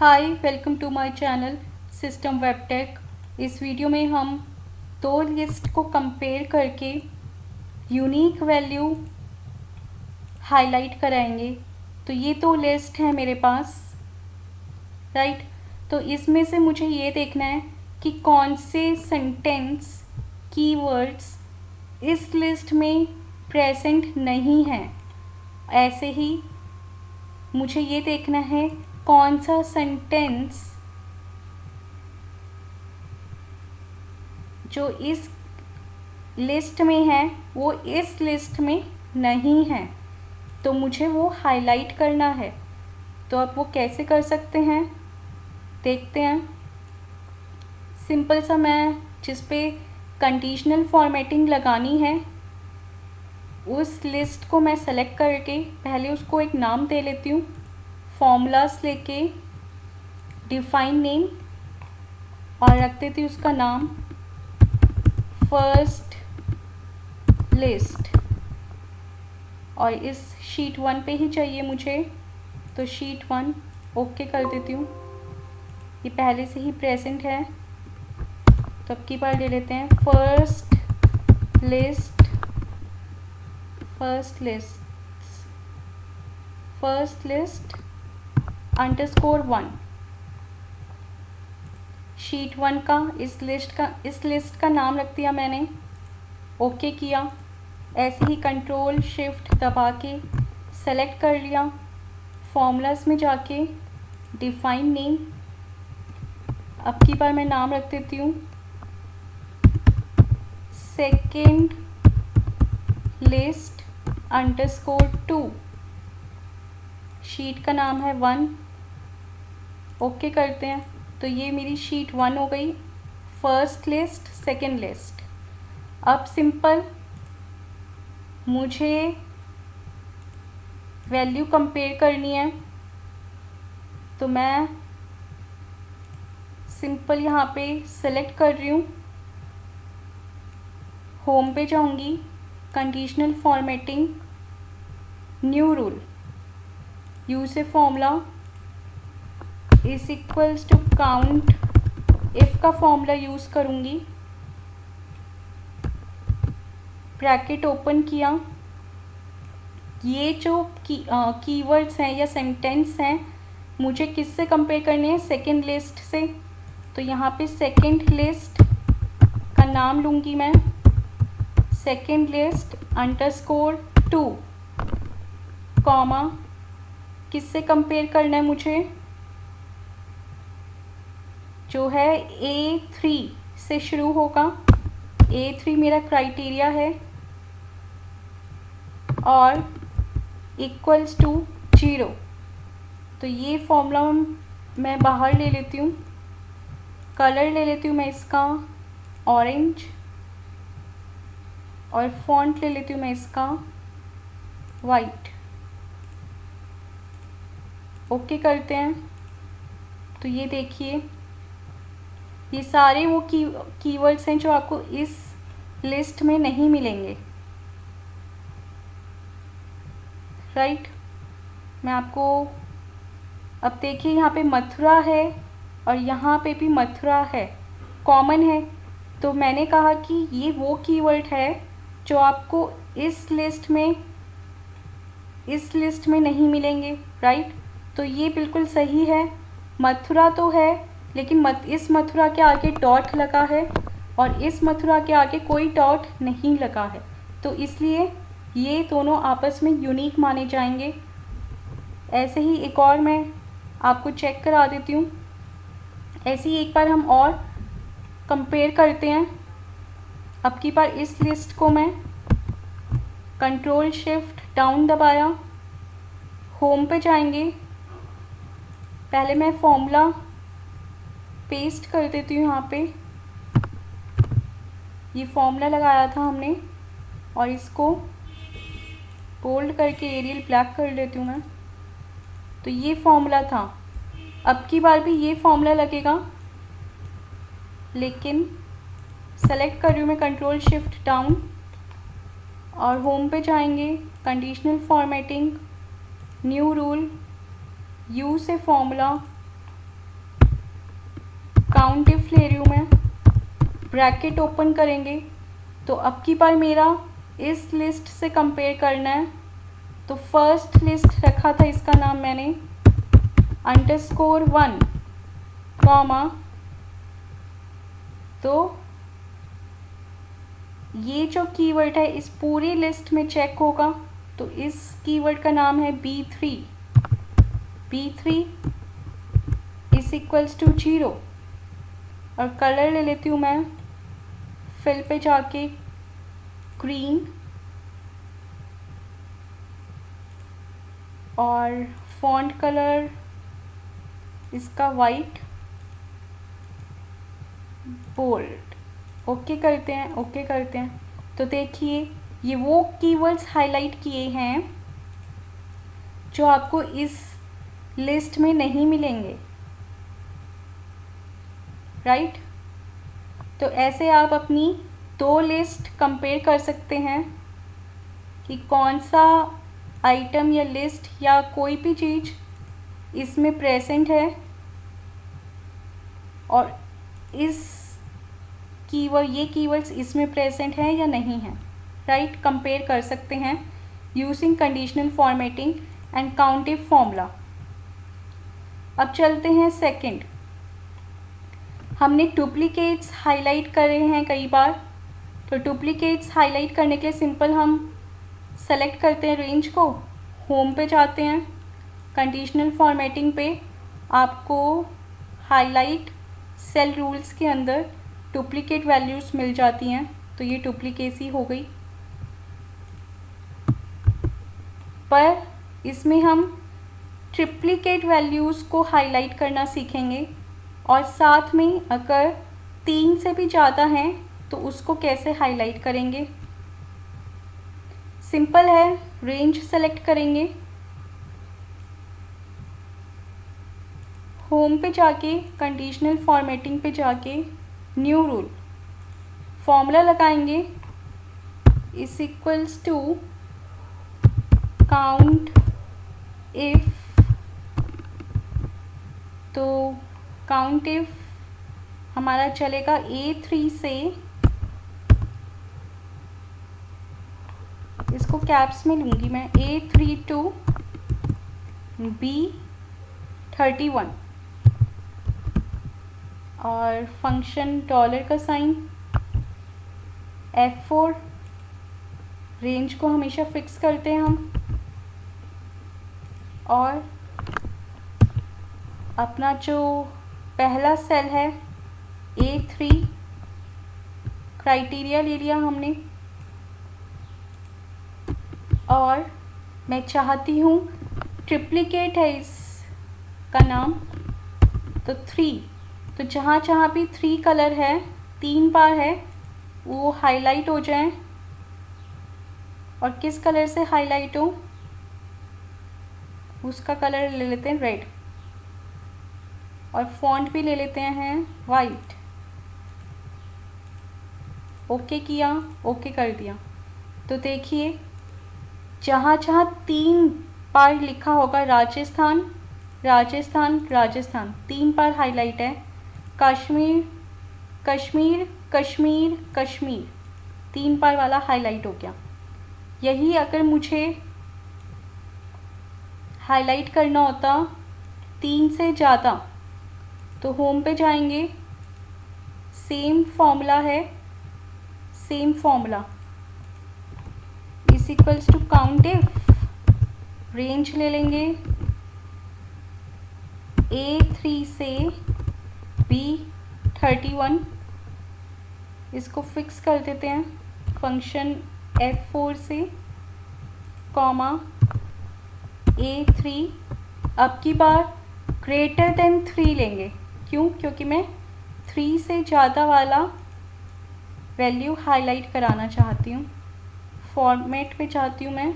Hi, welcome to my channel system web tech. इस video में हम दो लिस्ट को कंपेयर करके यूनिक वैल्यू हाईलाइट कराएंगे। तो ये दो लिस्ट है मेरे पास, राइट। तो इसमें से मुझे ये देखना है कि कौन से सेंटेंस कीवर्ड्स इस लिस्ट में प्रेजेंट नहीं हैं। ऐसे ही मुझे ये देखना है कौन सा सेंटेंस जो इस लिस्ट में है वो इस लिस्ट में नहीं है, तो मुझे वो हाईलाइट करना है। तो अब वो कैसे कर सकते हैं देखते हैं। सिंपल सा, मैं जिस पे कंडीशनल फॉर्मेटिंग लगानी है उस लिस्ट को मैं सेलेक्ट करके पहले उसको एक नाम दे लेती हूँ। फॉर्मूलास लेके डिफाइन नेम और रख देती हूँ उसका नाम फर्स्ट लिस्ट। और इस शीट 1 पे ही चाहिए मुझे, तो शीट 1 ओके कर देती हूँ। ये पहले से ही प्रेजेंट है, तो अब की बार ले लेते हैं फर्स्ट लिस्ट अंडरस्कोर 1। शीट 1 का इस लिस्ट का नाम रख दिया मैंने, ओके किया। ऐसे ही कंट्रोल शिफ्ट दबा के सेलेक्ट कर लिया। फॉर्मूलास में जाके डिफाइन नेम, अब की बार मैं नाम रख देती हूँ सेकेंड लिस्ट अंडरस्कोर 2। शीट का नाम है 1, ओके करते हैं। तो ये मेरी शीट 1 हो गई, फर्स्ट लिस्ट सेकेंड लिस्ट। अब सिंपल मुझे वैल्यू कंपेयर करनी है, तो मैं सिंपल यहाँ पे सेलेक्ट कर रही हूँ, होम पे जाऊँगी, conditional formatting, new rule, use से formula is equals to count, if का फॉर्मूला यूज़ करूँगी, ब्रैकेट ओपन किया। ये जो कीवर्ड्स हैं या सेंटेंस हैं मुझे किससे कंपेयर करने हैं, सेकेंड लिस्ट से। तो यहाँ पे सेकेंड लिस्ट का नाम लूँगी मैं, सेकेंड लिस्ट अंडरस्कोर 2, कॉमा, किससे कंपेयर करना है मुझे, जो है A3 से शुरू होगा। A3 मेरा क्राइटेरिया है और इक्वल्स टू 0। तो ये फॉर्मूला मैं बाहर ले लेती हूँ, कलर ले लेती हूँ मैं इसका ऑरेंज, और फॉन्ट ले लेती हूँ मैं इसका वाइट। ओके करते हैं। तो ये देखिए, ये सारे वो कीवर्ड्स हैं जो आपको इस लिस्ट में नहीं मिलेंगे, राइट। मैं आपको अब देखिए, यहाँ पे मथुरा है और यहाँ पे भी मथुरा है, कॉमन है। तो मैंने कहा कि ये वो कीवर्ड है जो आपको इस लिस्ट में नहीं मिलेंगे, राइट। तो ये बिल्कुल सही है, मथुरा तो है, लेकिन इस मथुरा के आगे डॉट लगा है और इस मथुरा के आगे कोई डॉट नहीं लगा है, तो इसलिए ये दोनों आपस में यूनिक माने जाएंगे। ऐसे ही एक और मैं आपको चेक करा देती हूँ। ऐसे ही एक बार हम और कंपेयर करते हैं। अब की बार इस लिस्ट को मैं कंट्रोल शिफ्ट डाउन दबाया, होम पे जाएंगे, पहले मैं फॉर्मूला पेस्ट कर देती हूँ यहाँ पे। ये फॉर्मूला लगाया था हमने और इसको बोल्ड करके एरियल ब्लैक कर लेती हूँ मैं। तो ये फॉर्मूला था, अब की बार भी ये फॉर्मूला लगेगा, लेकिन सेलेक्ट कर रही हूँ मैं कंट्रोल शिफ्ट डाउन और होम पे जाएंगे, conditional formatting, new rule, use से फॉर्मूला काउंट इफ ले रही हूँ मैं, ब्रैकेट ओपन करेंगे तो अब की बार मेरा इस लिस्ट से कंपेयर करना है। तो फर्स्ट लिस्ट रखा था, इसका नाम मैंने _1 कॉमा, तो ये जो कीवर्ड है इस पूरी लिस्ट में चेक होगा। तो इस कीवर्ड का नाम है B3 इज इक्वल्स टू 0। और कलर ले लेती हूँ मैं, फिल पे जाके ग्रीन, और फॉन्ट कलर इसका वाइट, बोल्ड। ओके करते हैं। तो देखिए ये वो कीवर्ड्स हाईलाइट किए हैं जो आपको इस लिस्ट में नहीं मिलेंगे, राइट। तो ऐसे आप अपनी 2 लिस्ट कंपेयर कर सकते हैं कि कौन सा आइटम या लिस्ट या कोई भी चीज़ इसमें प्रेजेंट है और ये कीवर्ड्स इसमें प्रेजेंट हैं या नहीं हैं, राइट। कंपेयर कर सकते हैं using conditional formatting and countif formula. अब चलते हैं सेकंड। हमने डुप्लीकेट्स हाईलाइट करे हैं कई बार। तो डुप्लीकेट्स हाईलाइट करने के लिए सिंपल हम सेलेक्ट करते हैं रेंज को, होम पे जाते हैं, कंडीशनल फॉर्मेटिंग पे आपको हाईलाइट सेल रूल्स के अंदर डुप्लीकेट वैल्यूज़ मिल जाती हैं। तो ये डुप्लीकेसी हो गई, पर इसमें हम ट्रिप्लिकेट वैल्यूज़ को हाईलाइट करना सीखेंगे, और साथ में अगर 3 से भी ज़्यादा हैं तो उसको कैसे हाईलाइट करेंगे। सिंपल है, रेंज सेलेक्ट करेंगे, होम पे जाके कंडीशनल फॉर्मेटिंग पे जाके न्यू रूल फॉर्मूला लगाएंगे, is equals to count if. तो काउंट इफ हमारा चलेगा A3 से, इसको कैप्स में लूँगी मैं, A3 to B31, और फंक्शन डॉलर का साइन, F4, रेंज को हमेशा फिक्स करते हैं हम, और अपना जो पहला सेल है A3 क्राइटेरिया ले लिया हमने, और मैं चाहती हूँ ट्रिप्लिकेट है इसका नाम, तो 3। तो जहाँ भी 3 कलर है, 3 बार है, वो हाईलाइट हो जाए। और किस कलर से हाईलाइट हो, उसका कलर ले लेते हैं रेड, और फॉन्ट भी ले लेते हैं वाइट। ओके किया, ओके कर दिया। तो देखिए जहाँ 3 बार लिखा होगा राजस्थान, 3 बार हाईलाइट है, कश्मीर 3 बार वाला हाईलाइट हो गया। यही अगर मुझे हाईलाइट करना होता 3 से ज़्यादा, तो होम पे जाएंगे, same formula is equals to count if, range ले लेंगे A3 से B31, इसको फिक्स कर देते हैं फंक्शन F4 से, कॉमा A3। अब की बार ग्रेटर देन 3 लेंगे, क्यों? क्योंकि मैं 3 से ज़्यादा वाला वैल्यू हाईलाइट कराना चाहती हूँ। फॉर्मेट पे चाहती हूँ मैं,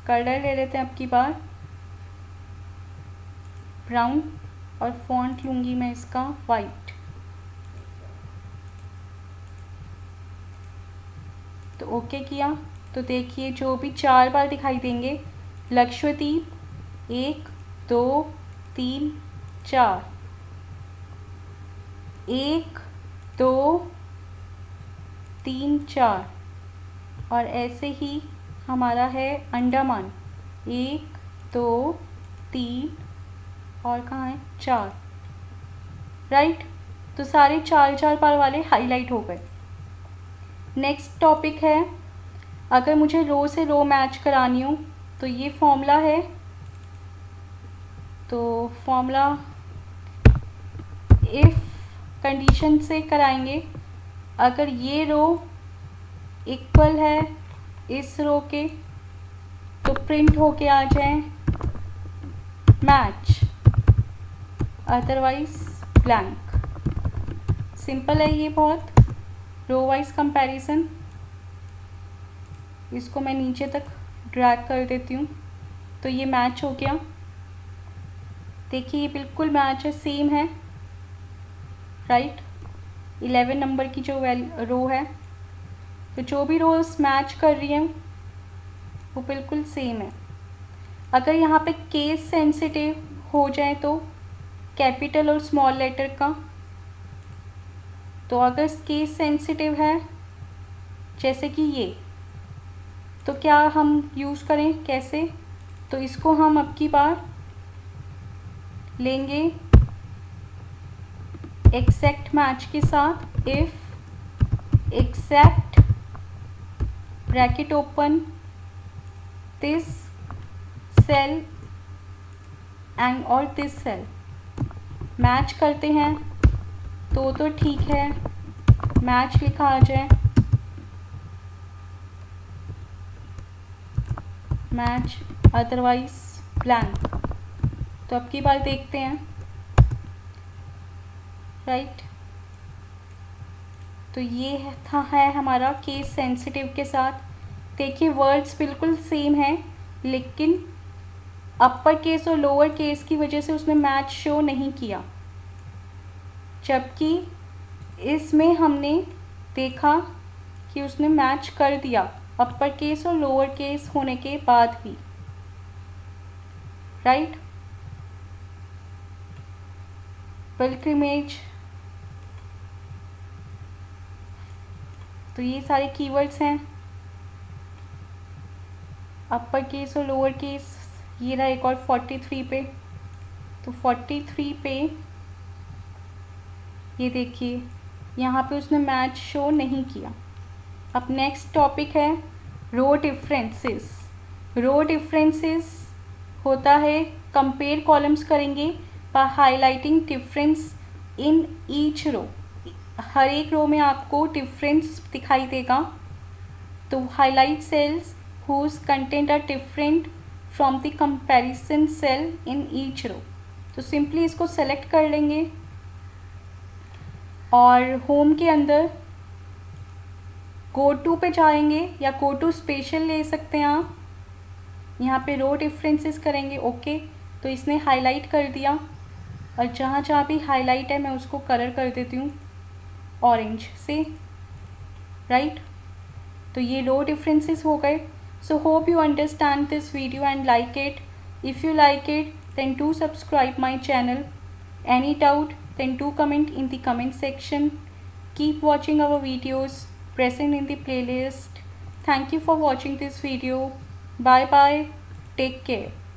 कलर ले लेते हैं अब की बार ब्राउन, और फॉन्ट लूँगी मैं इसका वाइट। तो ओके किया। तो देखिए जो भी 4 बार दिखाई देंगे, लक्षद्वीप 1 2 3 4, 1 2 3 4, और ऐसे ही हमारा है अंडमान 1 2 3 और कहाँ है 4, राइट। तो सारे 4 बार वाले हाईलाइट हो गए। नेक्स्ट टॉपिक है, अगर मुझे रो से रो मैच करानी हो तो ये फॉर्मूला है। तो फॉर्मूला इफ़ कंडीशन से कराएंगे। अगर ये रो इक्वल है इस रो के तो प्रिंट होके आ जाए मैच, अदरवाइज ब्लैंक। सिंपल है ये बहुत। रो वाइज कंपैरिजन, इसको मैं नीचे तक ड्रैग कर देती हूँ तो ये मैच हो गया। देखिए ये बिल्कुल मैच है, सेम है, राइट। 11 नंबर की जो रो है, तो जो भी रोज मैच कर रही हैं वो बिल्कुल सेम है। अगर यहाँ पे केस सेंसिटिव हो जाए तो कैपिटल और स्मॉल लेटर का, तो अगर केस सेंसिटिव है जैसे कि ये, तो क्या हम यूज़ करें कैसे? तो इसको हम अब की बार लेंगे एग्जैक्ट मैच के साथ। If exact bracket open this cell and और दिस सेल मैच करते हैं तो ठीक है, मैच लिखा आ जाए, मैच अदरवाइज ब्लैंक। तो अब की बार देखते हैं, राइट। तो ये है हमारा केस सेंसिटिव के साथ। देखिए वर्ड्स बिल्कुल सेम हैं, लेकिन अपर केस और लोअर केस की वजह से उसने मैच शो नहीं किया, जबकि इसमें हमने देखा कि उसने मैच कर दिया अपर केस और लोअर केस होने के बाद भी, राइट। पिलग्रिमेज, तो ये सारे कीवर्ड्स हैं, अपर केस और लोअर केस। ये रहा एक और 43 पे, तो 43 पे ये देखिए यहाँ पे उसने मैच शो नहीं किया। अब नेक्स्ट टॉपिक है रो डिफरेंसेस। रो डिफरेंसेस होता है, कंपेयर कॉलम्स करेंगे by highlighting difference in each row. हर एक रो में आपको डिफरेंस दिखाई देगा, तो highlight cells whose content are different from the comparison cell in each row. तो सिंपली इसको सेलेक्ट कर लेंगे और होम के अंदर गो टू पे जाएंगे या गो टू स्पेशल ले सकते हैं आप। यहाँ पे रो डिफरेंसेस करेंगे, ओके। तो इसने हाईलाइट कर दिया, और जहाँ जहाँ भी हाईलाइट है मैं उसको कलर कर देती हूँ ऑरेंज से, राइट। तो ये रो डिफरेंसेस हो गए। So hope you understand this video and like it. If you like it then do subscribe my channel. Any doubt then do comment in the comment section. Keep watching our videos present in the playlist. Thank you for watching this video. Bye bye. Take care.